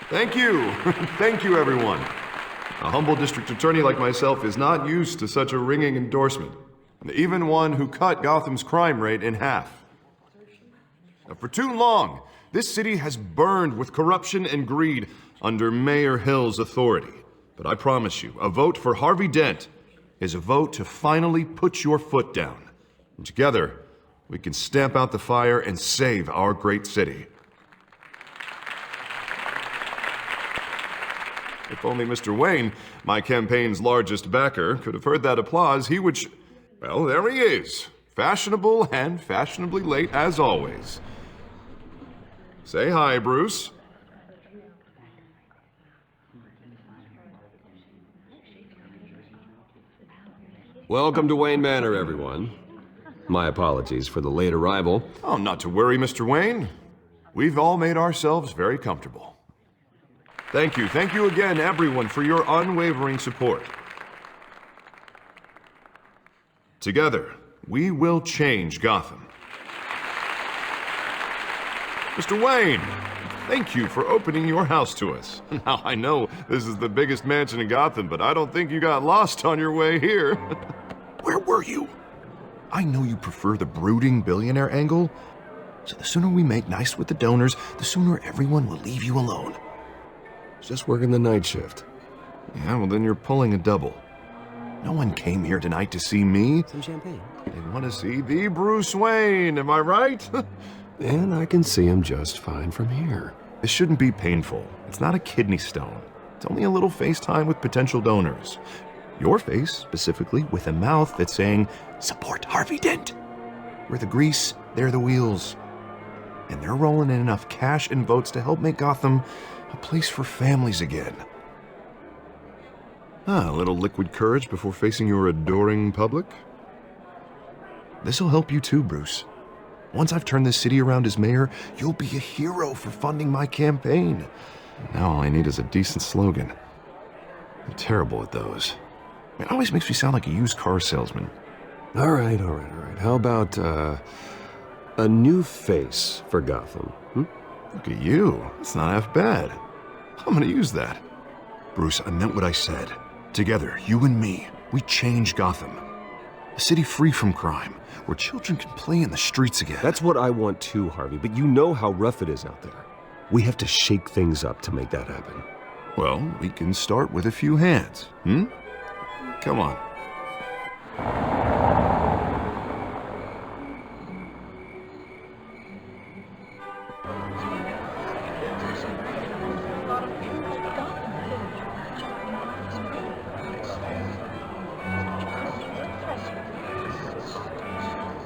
Thank you. Thank you, everyone. A humble district attorney like myself is not used to such a ringing endorsement. Even one who cut Gotham's crime rate in half. For too long, this city has burned with corruption and greed under Mayor Hill's authority. But I promise you, a vote for Harvey Dent is a vote to finally put your foot down. And together, we can stamp out the fire and save our great city. If only Mr. Wayne, my campaign's largest backer, could have heard that applause, he would well, there he is. Fashionable and fashionably late as always. Say hi, Bruce. Welcome to Wayne Manor, everyone. My apologies for the late arrival. Oh, not to worry, Mr. Wayne. We've all made ourselves very comfortable. Thank you again, everyone, for your unwavering support. Together, we will change Gotham. Mr. Wayne, thank you for opening your house to us. Now, I know this is the biggest mansion in Gotham, but I don't think you got lost on your way here. Where were you? I know you prefer the brooding billionaire angle, so the sooner we make nice with the donors, the sooner everyone will leave you alone. Just working the night shift. Yeah, well then you're pulling a double. No one came here tonight to see me. Some champagne. They want to see the Bruce Wayne, am I right? And I can see him just fine from here. This shouldn't be painful. It's not a kidney stone. It's only a little FaceTime with potential donors. Your face, specifically, with a mouth that's saying, support Harvey Dent. We're the grease, they're the wheels. And they're rolling in enough cash and votes to help make Gotham a place for families again. A little liquid courage before facing your adoring public. This'll help you too, Bruce. Once I've turned this city around as mayor, you'll be a hero for funding my campaign. Now all I need is a decent slogan. I'm terrible at those. It always makes me sound like a used car salesman. All right. How about, a new face for Gotham? Look at you. It's not half bad. I'm gonna use that. Bruce, I meant what I said. Together, you and me, we change Gotham. A city free from crime, where children can play in the streets again. That's what I want too, Harvey, but you know how rough it is out there. We have to shake things up to make that happen. Well, we can start with a few hands, Come on.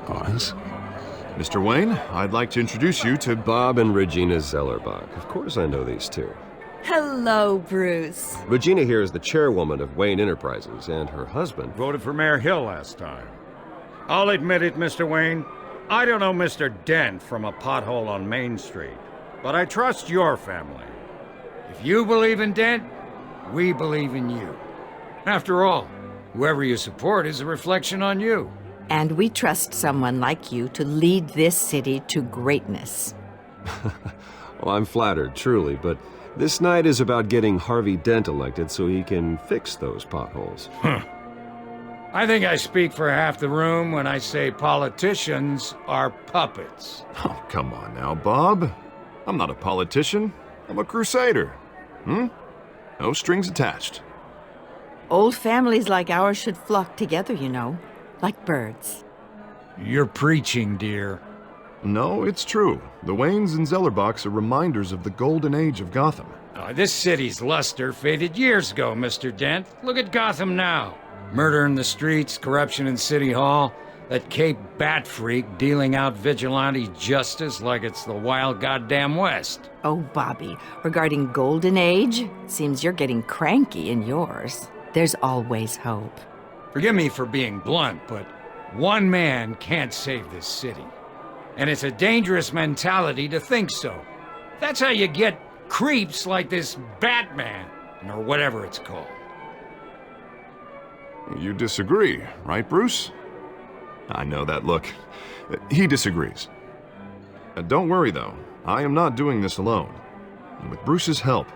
Pause. Mr. Wayne, I'd like to introduce you to Bob and Regina Zellerbach. Of course I know these two. Hello, Bruce. Regina here is the chairwoman of Wayne Enterprises, and her husband... Voted for Mayor Hill last time. I'll admit it, Mr. Wayne. I don't know Mr. Dent from a pothole on Main Street, but I trust your family. If you believe in Dent, we believe in you. After all, whoever you support is a reflection on you. And we trust someone like you to lead this city to greatness. Well, I'm flattered, truly, but this night is about getting Harvey Dent elected so he can fix those potholes. I think I speak for half the room when I say politicians are puppets. Oh, come on now, Bob. I'm not a politician. I'm a crusader. No strings attached. Old families like ours should flock together, you know, like birds. You're preaching, dear. No, it's true. The Waynes and Zellerbachs are reminders of the golden age of Gotham. This city's luster faded years ago, Mr. Dent. Look at Gotham now. Murder in the streets, corruption in City Hall, that Cape Bat freak dealing out vigilante justice like it's the wild goddamn West. Oh, Bobby, regarding Golden Age, seems you're getting cranky in yours. There's always hope. Forgive me for being blunt, but one man can't save this city. And it's a dangerous mentality to think so. That's how you get creeps like this Batman, or whatever it's called. You disagree, right, Bruce? I know that look. He disagrees. Don't worry, though. I am not doing this alone. And with Bruce's help,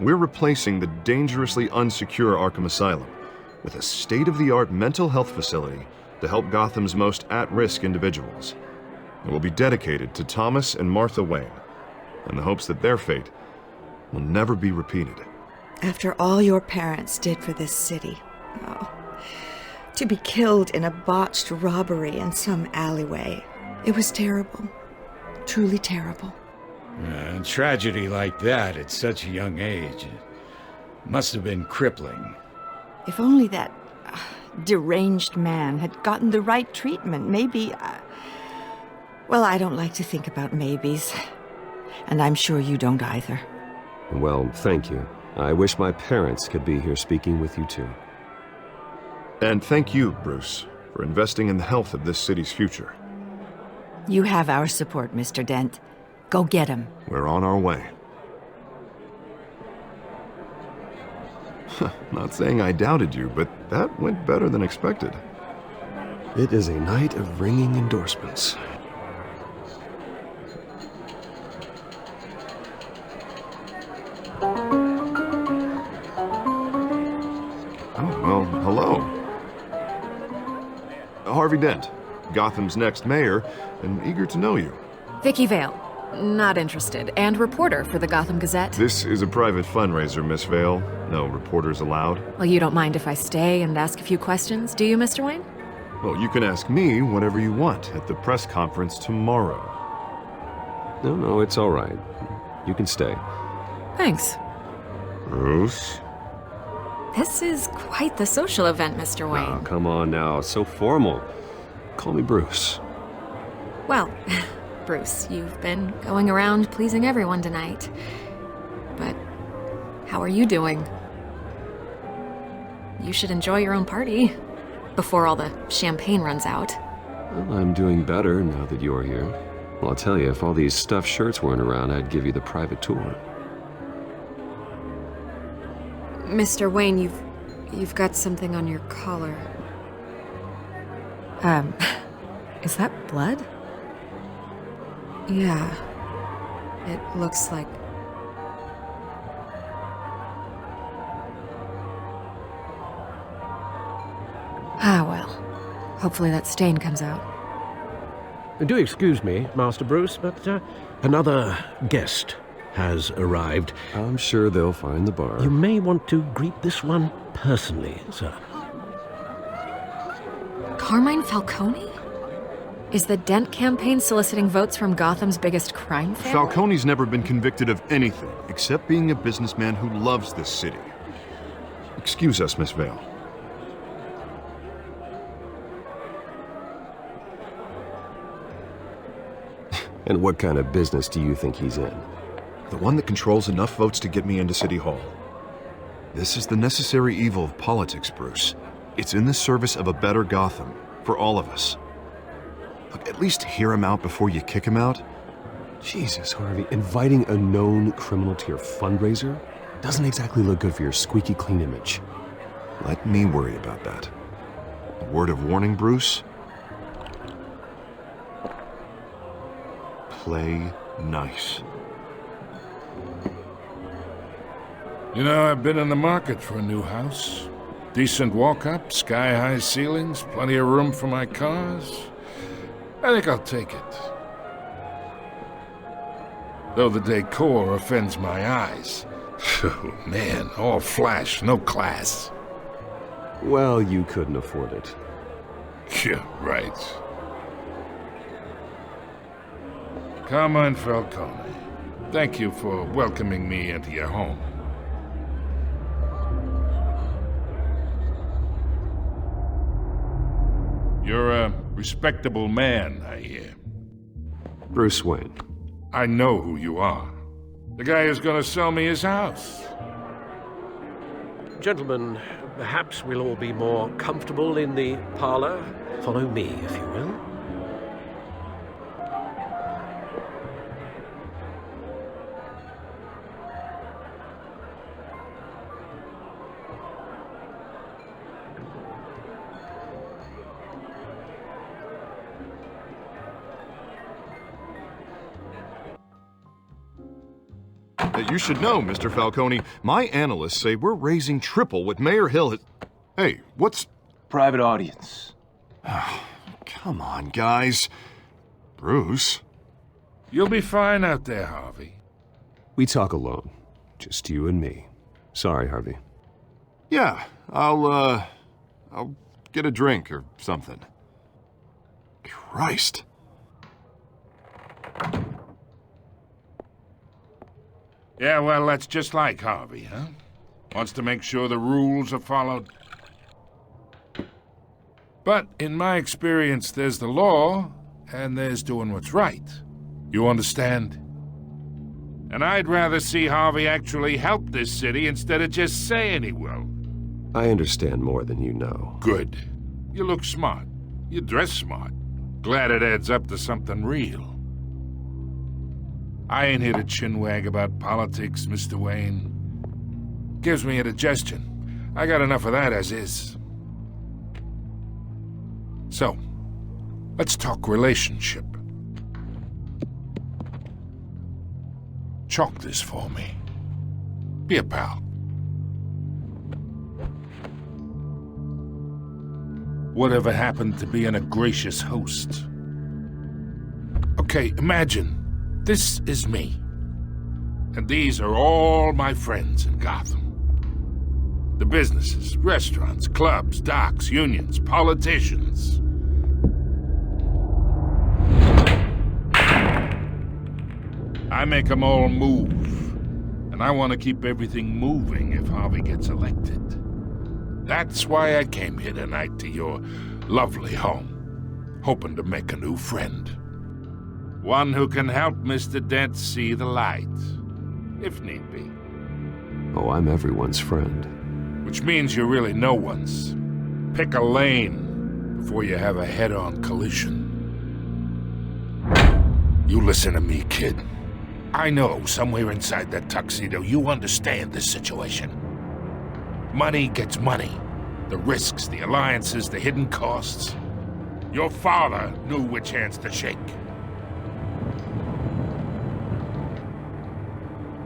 We're replacing the dangerously unsecure Arkham Asylum with a state-of-the-art mental health facility to help Gotham's most at-risk individuals. It will be dedicated to Thomas and Martha Wayne, in the hopes that their fate will never be repeated. After all your parents did for this city, oh, to be killed in a botched robbery in some alleyway, it was terrible. Truly terrible. A tragedy like that at such a young age must have been crippling. If only that deranged man had gotten the right treatment, maybe... well, I don't like to think about maybes. And I'm sure you don't either. Well, thank you. I wish my parents could be here speaking with you too. And thank you, Bruce, for investing in the health of this city's future. You have our support, Mr. Dent. Go get him. We're on our way. Not saying I doubted you, but that went better than expected. It is a night of ringing endorsements. Oh, well, hello. Harvey Dent, Gotham's next mayor, and eager to know you. Vicky Vale. Not interested. And reporter for the Gotham Gazette. This is a private fundraiser, Miss Vale. No reporters allowed. Well, you don't mind if I stay and ask a few questions, do you, Mr. Wayne? Well, you can ask me whatever you want at the press conference tomorrow. No, it's all right. You can stay. Thanks. Bruce? This is quite the social event, Mr. Wayne. Oh, come on now. So formal. Call me Bruce. Well, Bruce, you've been going around pleasing everyone tonight. But how are you doing? You should enjoy your own party before all the champagne runs out. Well, I'm doing better now that you're here. Well, I'll tell you, if all these stuffed shirts weren't around, I'd give you the private tour. Mr. Wayne, you've got something on your collar. Is that blood? Yeah. It looks like... Ah, well. Hopefully that stain comes out. Do excuse me, Master Bruce, but another guest has arrived. I'm sure they'll find the bar. You may want to greet this one personally, sir. Carmine Falcone? Is the Dent campaign soliciting votes from Gotham's biggest crime family? Falcone's never been convicted of anything except being a businessman who loves this city. Excuse us, Miss Vale. And what kind of business do you think he's in? The one that controls enough votes to get me into City Hall. This is the necessary evil of politics, Bruce. It's in the service of a better Gotham, for all of us. Look, at least hear him out before you kick him out. Jesus, Harvey, inviting a known criminal to your fundraiser doesn't exactly look good for your squeaky clean image. Let me worry about that. A word of warning, Bruce? Play nice. You know, I've been in the market for a new house. Decent walk-up, sky-high ceilings, plenty of room for my cars. I think I'll take it. Though the decor offends my eyes. Oh, man, all flash, no class. Well, you couldn't afford it. Yeah, right. Carmine Falcone, thank you for welcoming me into your home. You're a respectable man, I hear. Bruce Wayne. I know who you are. The guy who's gonna sell me his house. Gentlemen, perhaps we'll all be more comfortable in the parlor. Follow me, if you will. You should know, Mr. Falcone, my analysts say we're raising triple what Mayor Hill has... Hey, what's... Private audience. Come on, guys. Bruce? You'll be fine out there, Harvey. We talk alone. Just you and me. Sorry, Harvey. Yeah, I'll get a drink or something. Christ. Yeah, well, that's just like Harvey, huh? Wants to make sure the rules are followed. But in my experience, there's the law, and there's doing what's right. You understand? And I'd rather see Harvey actually help this city instead of just saying he will. I understand more than you know. Good. You look smart. You dress smart. Glad it adds up to something real. I ain't here to chinwag about politics, Mr. Wayne. Gives me indigestion. I got enough of that as is. So, let's talk relationship. Chalk this for me. Be a pal. Whatever happened to being a gracious host? Okay, imagine this is me. And these are all my friends in Gotham. The businesses, restaurants, clubs, docks, unions, politicians. I make them all move. And I want to keep everything moving if Harvey gets elected. That's why I came here tonight to your lovely home, hoping to make a new friend. One who can help Mr. Dent see the light, if need be. Oh, I'm everyone's friend. Which means you're really no one's. Pick a lane before you have a head-on collision. You listen to me, kid. I know somewhere inside that tuxedo you understand this situation. Money gets money. The risks, the alliances, the hidden costs. Your father knew which hands to shake.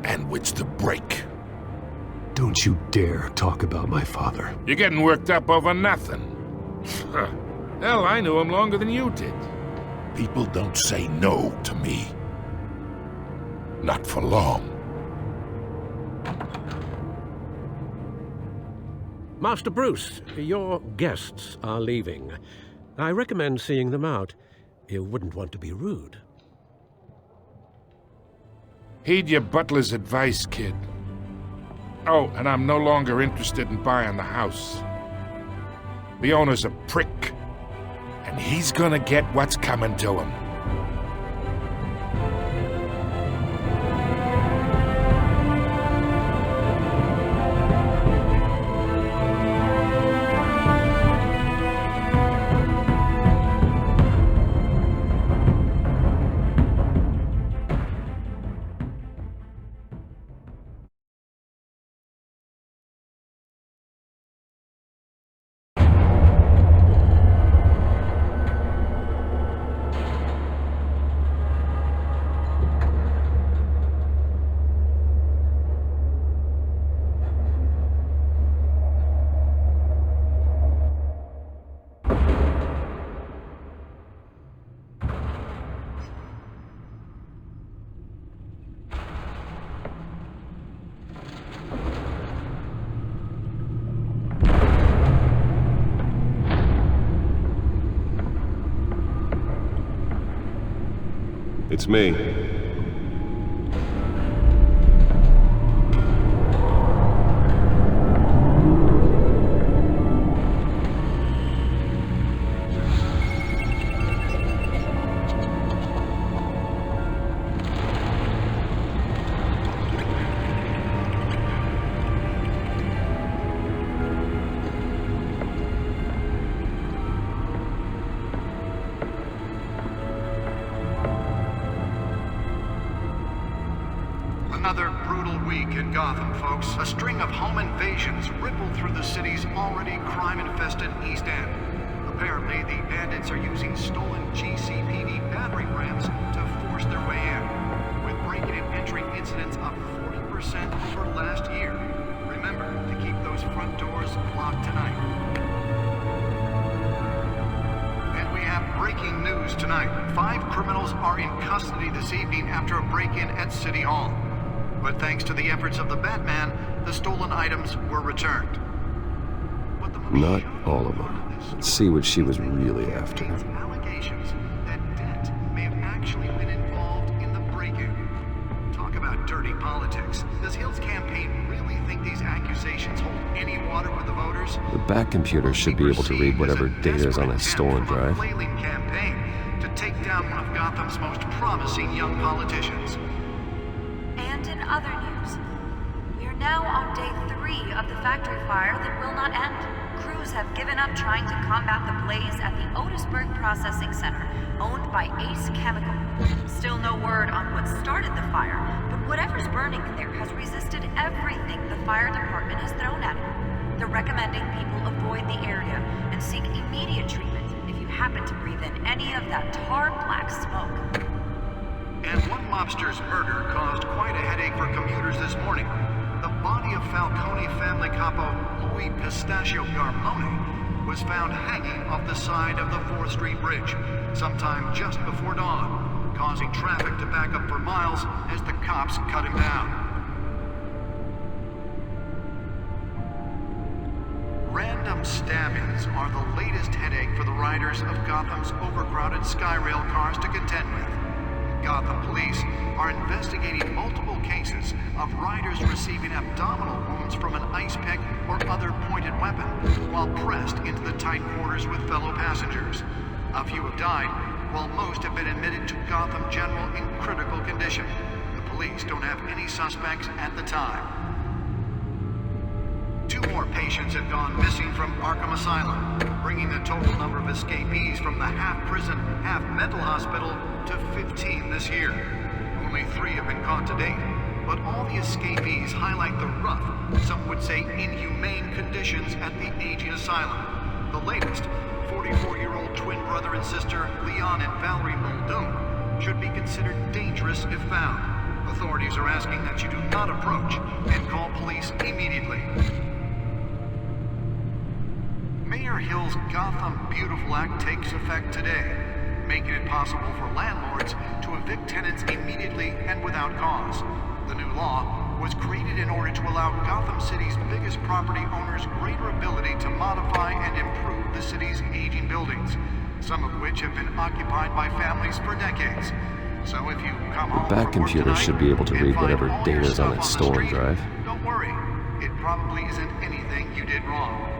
And which to break. Don't you dare talk about my father. You're getting worked up over nothing. Hell, I knew him longer than you did. People don't say no to me. Not for long. Master Bruce, your guests are leaving. I recommend seeing them out. You wouldn't want to be rude. Heed your butler's advice, kid. Oh, and I'm no longer interested in buying the house. The owner's a prick, and he's gonna get what's coming to him. It's me. Another brutal week in Gotham, folks. A string of home invasions rippled through the city's already crime-infested East End. Apparently, the bandits are using stolen GCPD battering rams to force their way in, with break-in and entry incidents up 40%. criminals are in custody this evening after a break-in at City Hall. But thanks to the efforts of the Batman, the stolen items were returned. But the most Not shocking all of part them. this Let's see what she was really after. contains allegations that Dent may have actually been involved in the break-in. Talk about dirty politics. Does Hill's campaign really think these accusations hold any water with the voters? The back computer should be able to read whatever data is on that stolen drive. Flailing campaign to take down one of Gotham's most promising young politicians. And in other news, we are now on day 3 of the factory fire that will not end. Crews have given up trying to combat the blaze at the Otisburg Processing Center, owned by Ace Chemical. Still no word on what started the fire, but whatever's burning in there has resisted everything the fire department has thrown at it. They're recommending people avoid the area and seek immediate treatment if you happen to breathe in any of that tar black smoke. And one mobster's murder caused quite a headache for commuters this morning. The body of Falcone family capo Louis Pistachio Garmone was found hanging off the side of the 4th Street Bridge sometime just before dawn, causing traffic to back up for miles as the cops cut him down. Random stabbings are the latest headache for the riders of Gotham's overcrowded Skyrail cars to contend with. Gotham police are investigating multiple cases of riders receiving abdominal wounds from an ice pick or other pointed weapon while pressed into the tight quarters with fellow passengers. A few have died, while most have been admitted to Gotham General in critical condition. The police don't have any suspects at the time. 2 more patients have gone missing from Arkham Asylum, bringing the total number of escapees from the half-prison, half-mental hospital to 15 this year. Only 3 have been caught to date, but all the escapees highlight the rough, some would say inhumane conditions at the aging asylum. The latest, 44-year-old twin brother and sister Leon and Valerie Muldoon, should be considered dangerous if found. Authorities are asking that you do not approach and call police immediately. Mayor Hill's Gotham Beautiful Act takes effect today, making it possible for landlords to evict tenants immediately and without cause. The new law was created in order to allow Gotham City's biggest property owners greater ability to modify and improve the city's aging buildings, some of which have been occupied by families for decades. So if you come home The back from work computer tonight should be able to and read find whatever all data your is on stuff that the stolen street, drive. don't worry. It probably isn't anything you did wrong.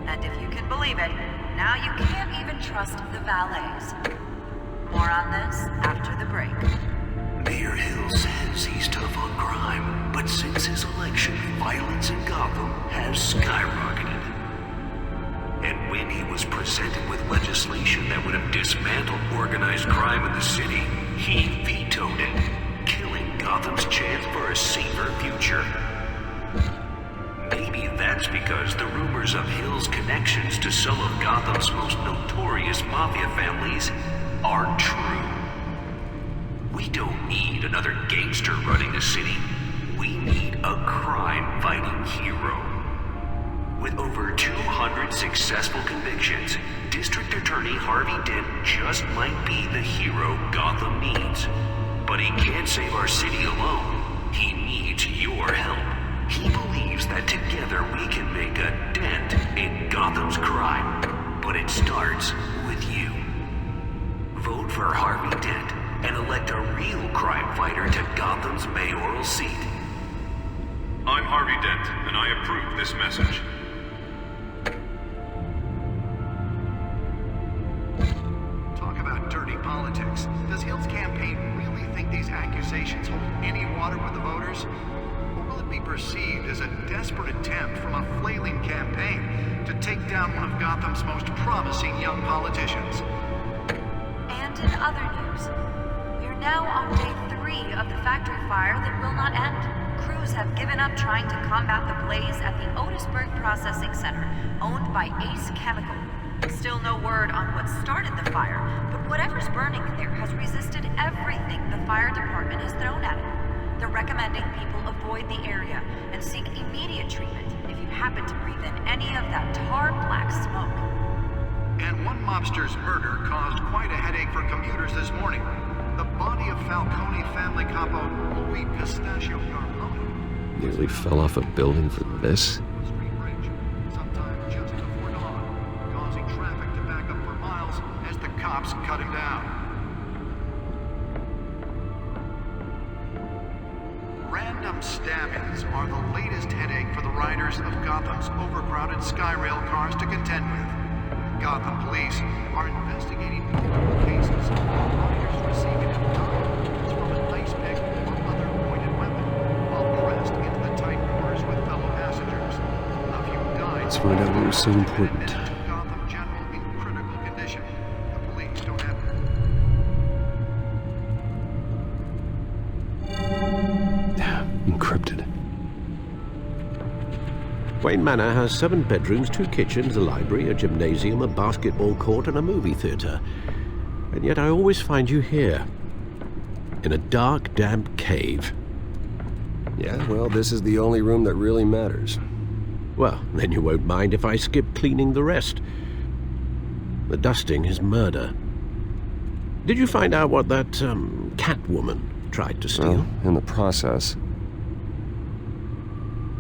And if you can believe it, now you can't even trust the valets. More on this after the break. Mayor Hill says he's tough on crime, but since his election, violence in Gotham has skyrocketed. And when he was presented with legislation that would have dismantled organized crime in the city, he vetoed it, killing Gotham's chance for a safer future. Maybe that's because the rumors of Hill's connections to some of Gotham's most notorious mafia families are true. We don't need another gangster running the city. We need a crime-fighting hero. With over 200 successful convictions, District Attorney Harvey Dent just might be the hero Gotham needs. But he can't save our city alone. He needs your help. He believes that together we can make a dent in Gotham's crime. But it starts with you. Vote for Harvey Dent and elect a real crime fighter to Gotham's mayoral seat. I'm Harvey Dent, and I approve this message. Talk about dirty politics. Does Hill's campaign really think these accusations hold any water with the voters? Or will it be perceived as a desperate attempt from a flailing campaign to take down one of Gotham's most promising young politicians? And in other news, we are now on day 3 of the factory fire that will not end. Crews have given up trying to combat the blaze at the Otisburg Processing Center, owned by Ace Chemical. Still no word on what started the fire, but whatever's burning in there has resisted everything the fire department has thrown at it. They're recommending people avoid the area and seek immediate treatment if you happen to breathe in any of that tar black smoke. And one mobster's murder caused quite a headache for commuters this morning. The body of Falcone family capo Louis Pistachio Garmone Nearly fell off a building for this? street bridge sometime just before dawn, causing traffic to back up for miles as the cops cut him down. Random stabbings are the latest headache for the riders of Gotham's overcrowded Skyrail cars to contend with. Gotham police are investigating multiple cases of riders receiving abdominal from an ice pick or other pointed weapon while pressed into the tight quarters with fellow passengers. A few died. Let's find out what was so important. Gotham General in critical condition. The police don't have Encrypted. Wayne Manor has 7 bedrooms, 2 kitchens, a library, a gymnasium, a basketball court, and a movie theater. And yet I always find you here, in a dark, damp cave. Yeah, well, this is the only room that really matters. Well, then you won't mind if I skip cleaning the rest. The dusting is murder. Did you find out what that, Catwoman tried to steal? Well, in the process.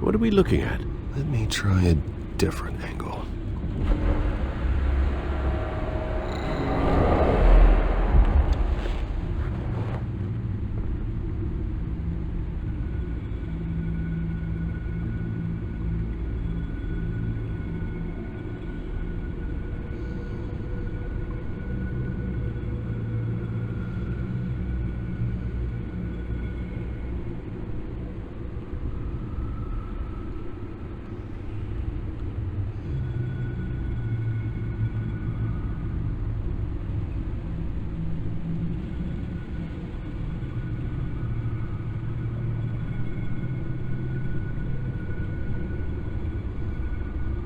What are we looking at? Let me try a different angle.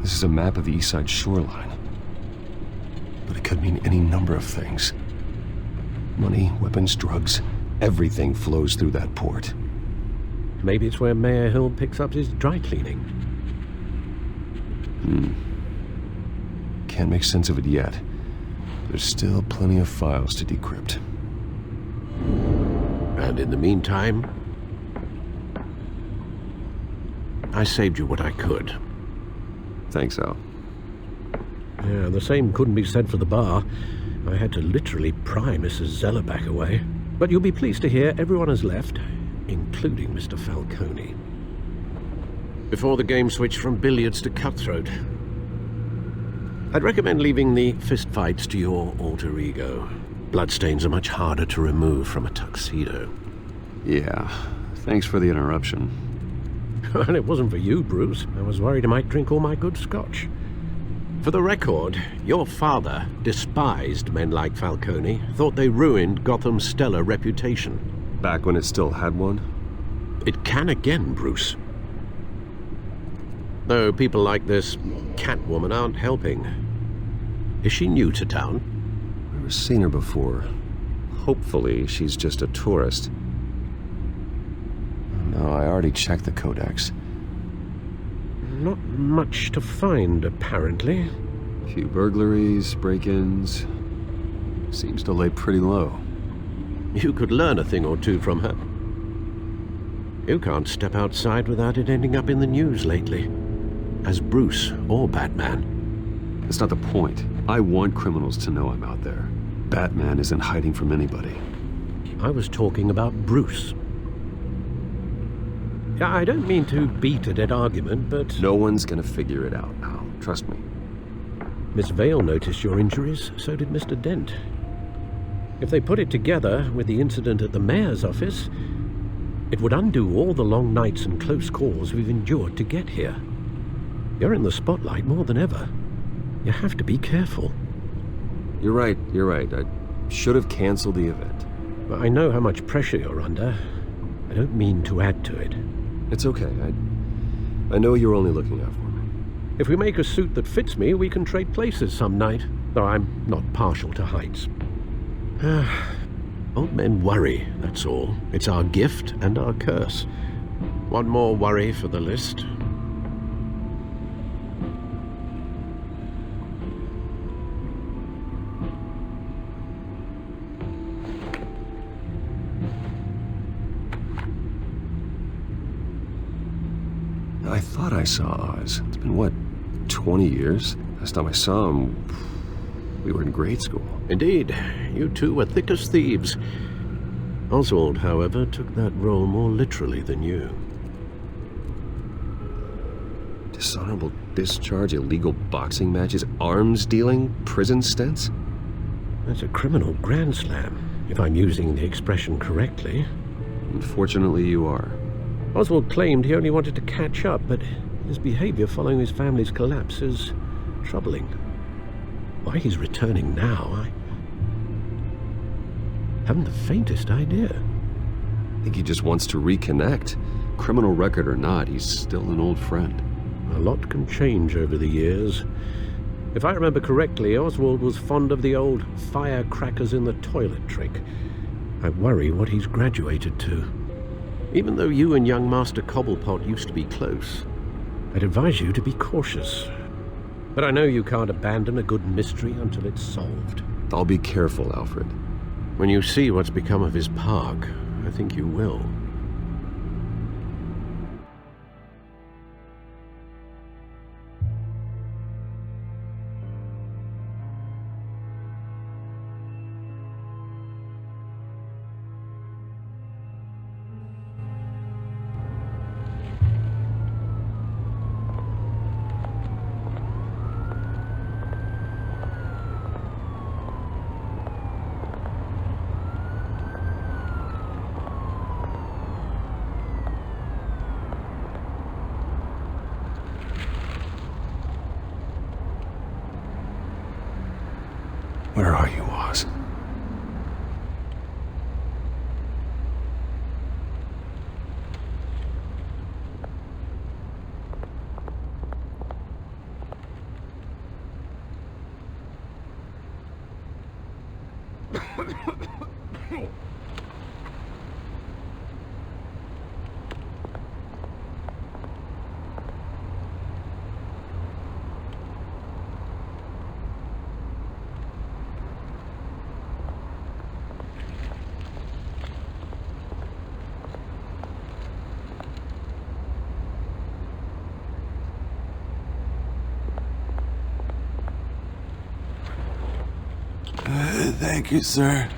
This is a map of the East Side shoreline. But it could mean any number of things. Money, weapons, drugs, everything flows through that port. Maybe it's where Mayor Hill picks up his dry cleaning. Can't make sense of it yet. There's still plenty of files to decrypt. And in the meantime, I saved you what I could. Thanks, Al. Yeah, the same couldn't be said for the bar. I had to literally pry Mrs. Zeller back away. But you'll be pleased to hear everyone has left, including Mr. Falcone. Before the game switched from billiards to cutthroat. I'd recommend leaving the fistfights to your alter ego. Bloodstains are much harder to remove from a tuxedo. Yeah, thanks for the interruption. Well, it wasn't for you, Bruce. I was worried I might drink all my good scotch. For the record, your father despised men like Falcone, thought they ruined Gotham's stellar reputation. Back when it still had one? It can again, Bruce. Though people like this Catwoman aren't helping. Is she new to town? I've never seen her before. Hopefully, she's just a tourist. No, I already checked the codex. Not much to find, apparently. A few burglaries, break-ins. Seems to lay pretty low. You could learn a thing or two from her. You can't step outside without it ending up in the news lately. As Bruce or Batman. That's not the point. I want criminals to know I'm out there. Batman isn't hiding from anybody. I was talking about Bruce. I don't mean to beat a dead argument, but... No one's gonna figure it out now. Trust me. Miss Vale noticed your injuries, so did Mr. Dent. If they put it together with the incident at the mayor's office, it would undo all the long nights and close calls we've endured to get here. You're in the spotlight more than ever. You have to be careful. You're right. I should have canceled the event. But I know how much pressure you're under. I don't mean to add to it. It's okay. I know you're only looking out for me. If we make a suit that fits me, we can trade places some night, though I'm not partial to heights. Old men worry, that's all. It's our gift and our curse. One more worry for the list. I thought I saw Oz. It's been, what, 20 years? Last time I saw him, we were in grade school. Indeed, you two were thick as thieves. Oswald, however, took that role more literally than you. Dishonorable discharge, illegal boxing matches, arms dealing, prison stints? That's a criminal grand slam, if I'm using the expression correctly. Unfortunately, you are. Oswald claimed he only wanted to catch up, but his behavior following his family's collapse is troubling. Why he's returning now, I haven't the faintest idea. I think he just wants to reconnect. Criminal record or not, he's still an old friend. A lot can change over the years. If I remember correctly, Oswald was fond of the old firecrackers in the toilet trick. I worry what he's graduated to. Even though you and young Master Cobblepot used to be close, I'd advise you to be cautious. But I know you can't abandon a good mystery until it's solved. I'll be careful, Alfred. When you see what's become of his park, I think you will. Where are you, Oz? Thank you, sir.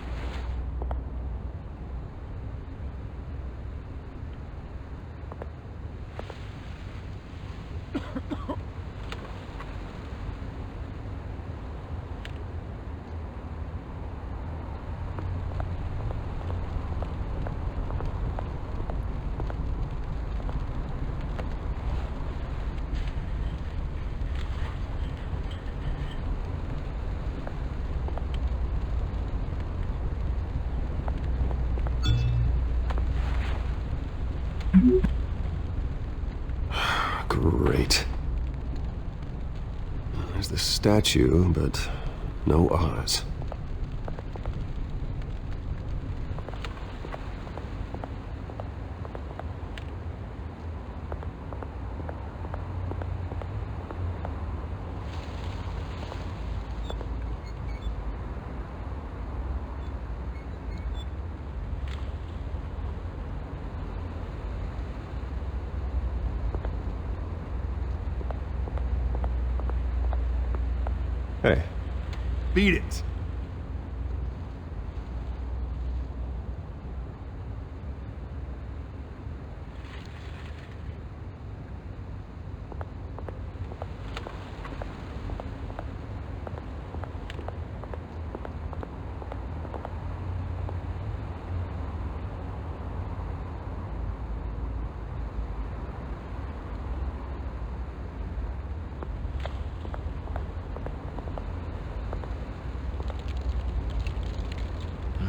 Great. There's the statue, but no Oz. Hey. Beat it.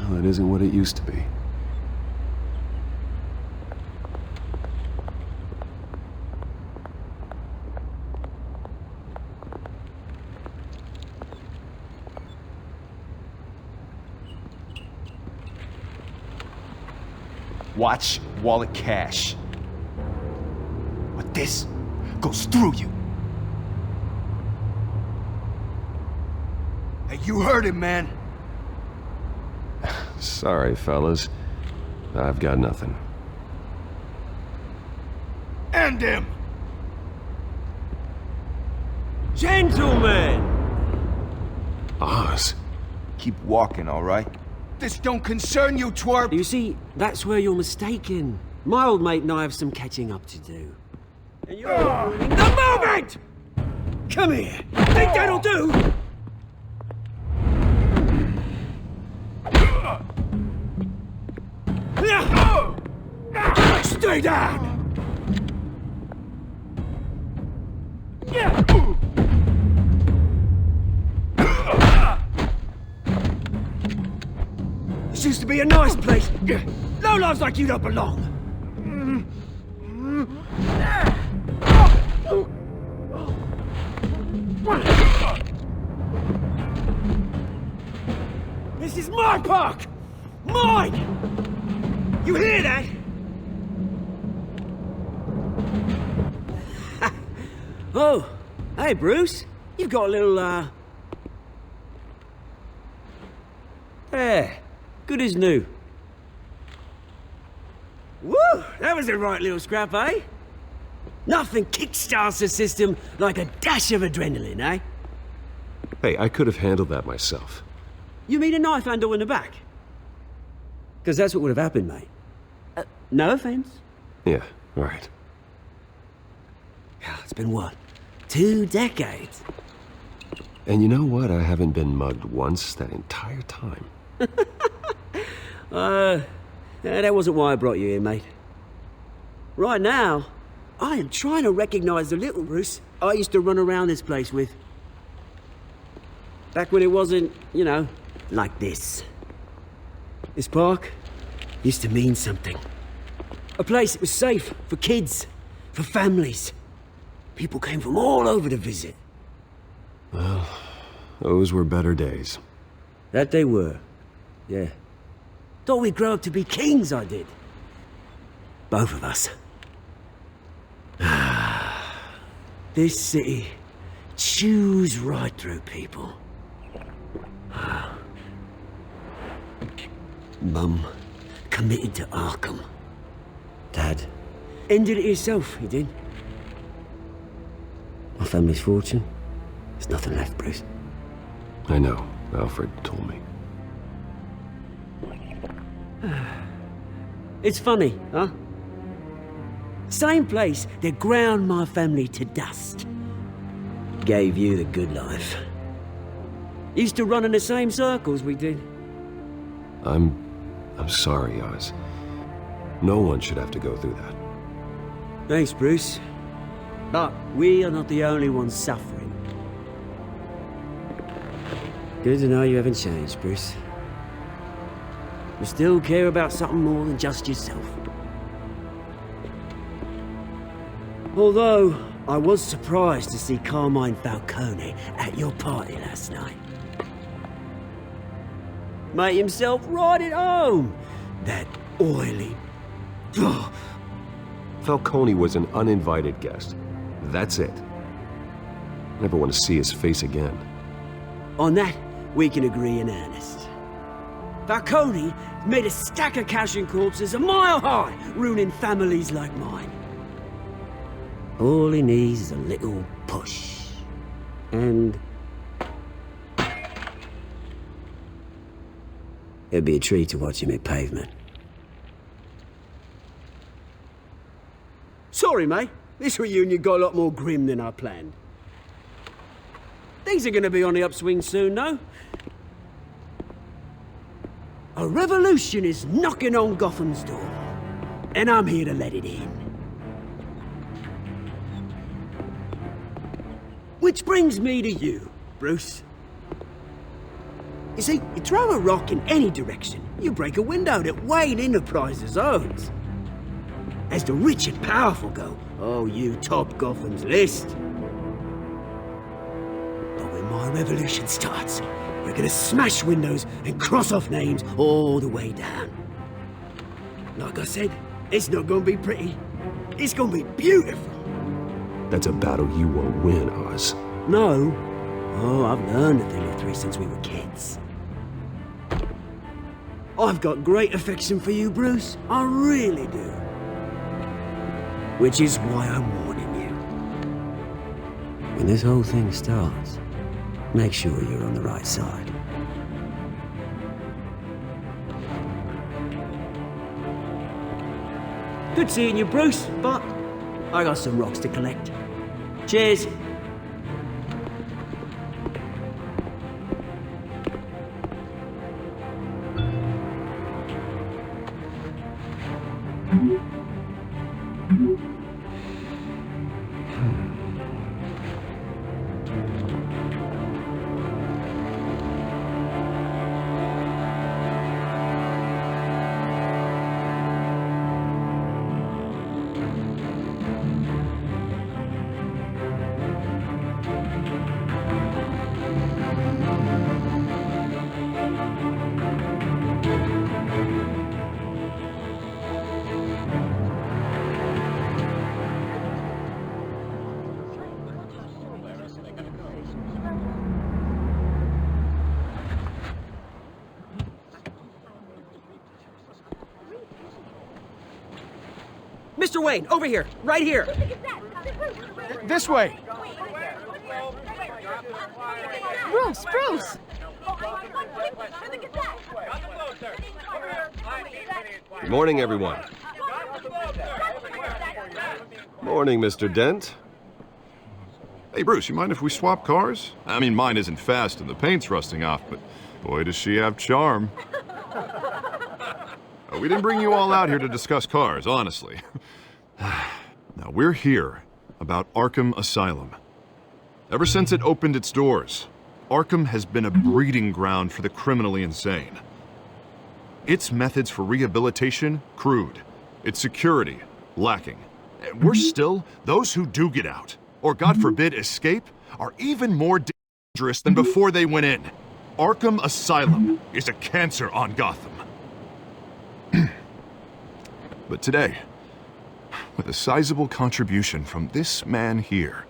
Well, that isn't what it used to be. Watch wallet cash. But this goes through you. Hey, you heard him, man. Sorry, fellas. I've got nothing. End him! Gentlemen! Oz. Keep walking, all right? This don't concern you, twerp! You see, that's where you're mistaken. My old mate and I have some catching up to do. And you're ruining the moment! Come here! Think that'll do? Stay down! This used to be a nice place. Lowlifes like you don't belong. This is my park! Mine! You hear that? Oh, hey Bruce. You've got a little, There. Good as new. Woo! That was a right little scrap, eh? Nothing kickstarts the system like a dash of adrenaline, eh? Hey, I could have handled that myself. You mean a knife handle in the back? Because that's what would have happened, mate. No offense. Yeah, all right. It's been what? 2 decades? And you know what? I haven't been mugged once that entire time. That wasn't why I brought you here, mate. Right now, I am trying to recognize the little Bruce I used to run around this place with. Back when it wasn't, you know, like this. This park used to mean something. A place that was safe for kids, for families. People came from all over to visit. Well, those were better days. That they were, yeah. Thought we'd grow up to be kings, I did. Both of us. This city chews right through people. Mum committed to Arkham. Dad ended it himself, he did. My family's fortune, there's nothing left, Bruce. I know. Alfred told me. It's funny, huh? Same place that ground my family to dust. Gave you the good life. Used to run in the same circles we did. I'm sorry, Oz. No one should have to go through that. Thanks, Bruce. But we are not the only ones suffering. Good to know you haven't changed, Bruce. You still care about something more than just yourself. Although, I was surprised to see Carmine Falcone at your party last night. Made himself right at home. That oily... Falcone was an uninvited guest. That's it. Never want to see his face again. On that, we can agree in earnest. Falcone made a stack of cash and corpses a mile high, ruining families like mine. All he needs is a little push. And... it'd be a treat to watch him hit pavement. Sorry, mate. This reunion got a lot more grim than I planned. Things are gonna be on the upswing soon, though. A revolution is knocking on Gotham's door. And I'm here to let it in. Which brings me to you, Bruce. You see, you throw a rock in any direction, you break a window that Wayne Enterprises owns. As the rich and powerful go, oh, you top Gotham's list. But when my revolution starts, we're gonna smash windows and cross off names all the way down. Like I said, it's not gonna be pretty. It's gonna be beautiful. That's a battle you won't win, Oz. No. Oh, I've learned a thing or three since we were kids. I've got great affection for you, Bruce. I really do. Which is why I'm warning when this whole thing starts, make sure you're on the right side. Good seeing you, Bruce, but I got some rocks to collect. Cheers. Mr. Wayne, over here, right here. This way. Bruce! Good morning, everyone. Morning, Mr. Dent. Hey, Bruce, you mind if we swap cars? I mean, mine isn't fast and the paint's rusting off, but boy, does she have charm. We didn't bring you all out here to discuss cars, honestly. Now, we're here about Arkham Asylum. Ever since it opened its doors, Arkham has been a breeding ground for the criminally insane. Its methods for rehabilitation, crude. Its security, lacking. And worse still, those who do get out, or God forbid escape, are even more dangerous than before they went in. Arkham Asylum is a cancer on Gotham. But today, with a sizable contribution from this man here,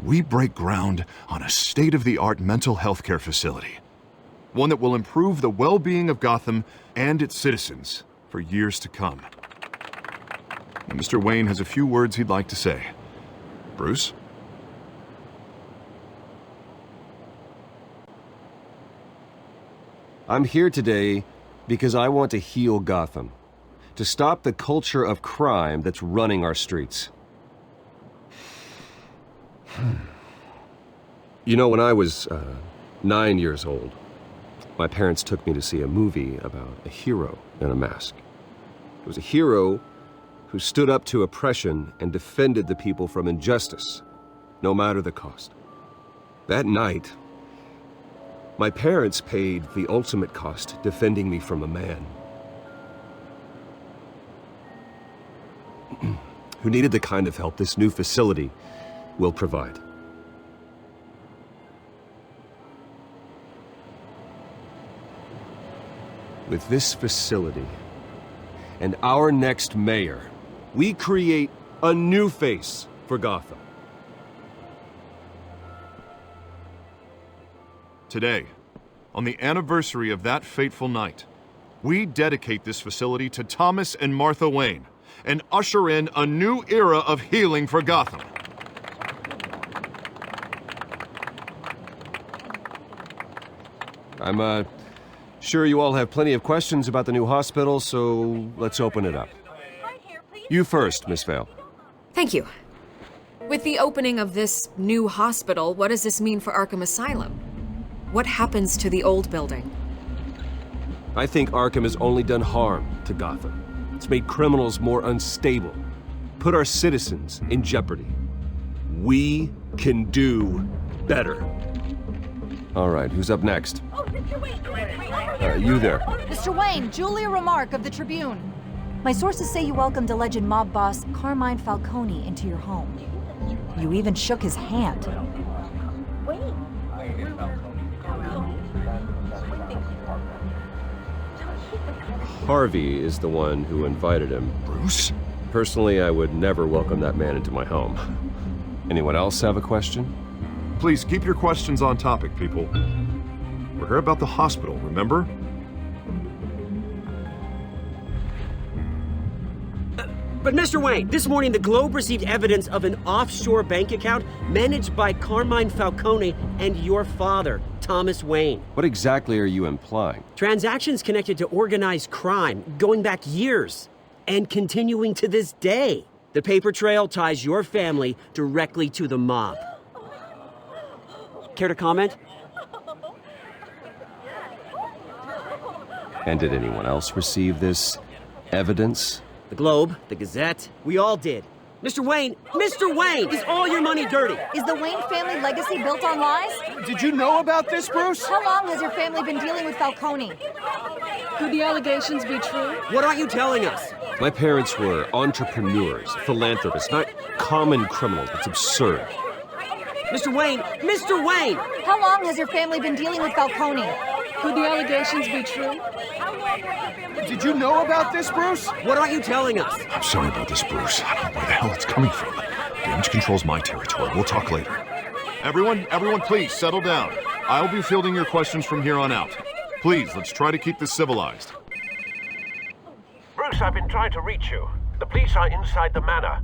we break ground on a state-of-the-art mental health care facility. One that will improve the well-being of Gotham and its citizens for years to come. Now, Mr. Wayne has a few words he'd like to say. Bruce? I'm here today because I want to heal Gotham. To stop the culture of crime that's running our streets. You know, when I was 9 years old, my parents took me to see a movie about a hero in a mask. It was a hero who stood up to oppression and defended the people from injustice, no matter the cost. That night, my parents paid the ultimate cost defending me from a man who needed the kind of help this new facility will provide. With this facility and our next mayor, we create a new face for Gotham. Today, on the anniversary of that fateful night, we dedicate this facility to Thomas and Martha Wayne, and usher in a new era of healing for Gotham. I'm sure you all have plenty of questions about the new hospital, so let's open it up. You first, Miss Vale. Thank you. With the opening of this new hospital, what does this mean for Arkham Asylum? What happens to the old building? I think Arkham has only done harm to Gotham. It's made criminals more unstable, put our citizens in jeopardy. We can do better. All right, who's up next? Oh, Mr. Wayne! You there. Mr. Wayne, Julia Remark of the Tribune. My sources say you welcomed alleged mob boss Carmine Falcone into your home. You even shook his hand. Harvey is the one who invited him. Bruce? Personally, I would never welcome that man into my home. Anyone else have a question? Please keep your questions on topic, people. We're here about the hospital, remember? But Mr. Wayne, this morning the Globe received evidence of an offshore bank account managed by Carmine Falcone and your father, Thomas Wayne. What exactly are you implying? Transactions connected to organized crime going back years and continuing to this day. The paper trail ties your family directly to the mob. Care to comment? And did anyone else receive this evidence? The Globe, the Gazette, we all did. Mr. Wayne, is all your money dirty? Is the Wayne family legacy built on lies? Did you know about this, Bruce? How long has your family been dealing with Falcone? Could the allegations be true? What aren't you telling us? My parents were entrepreneurs, philanthropists, not common criminals. It's absurd. Mr. Wayne! How long has your family been dealing with Falcone? Could the allegations be true? Did you know about this, Bruce? What aren't you telling us? I'm sorry about this, Bruce. I don't know where the hell it's coming from. Damage control's my territory. We'll talk later. Everyone, please, settle down. I'll be fielding your questions from here on out. Please, let's try to keep this civilized. Bruce, I've been trying to reach you. The police are inside the manor.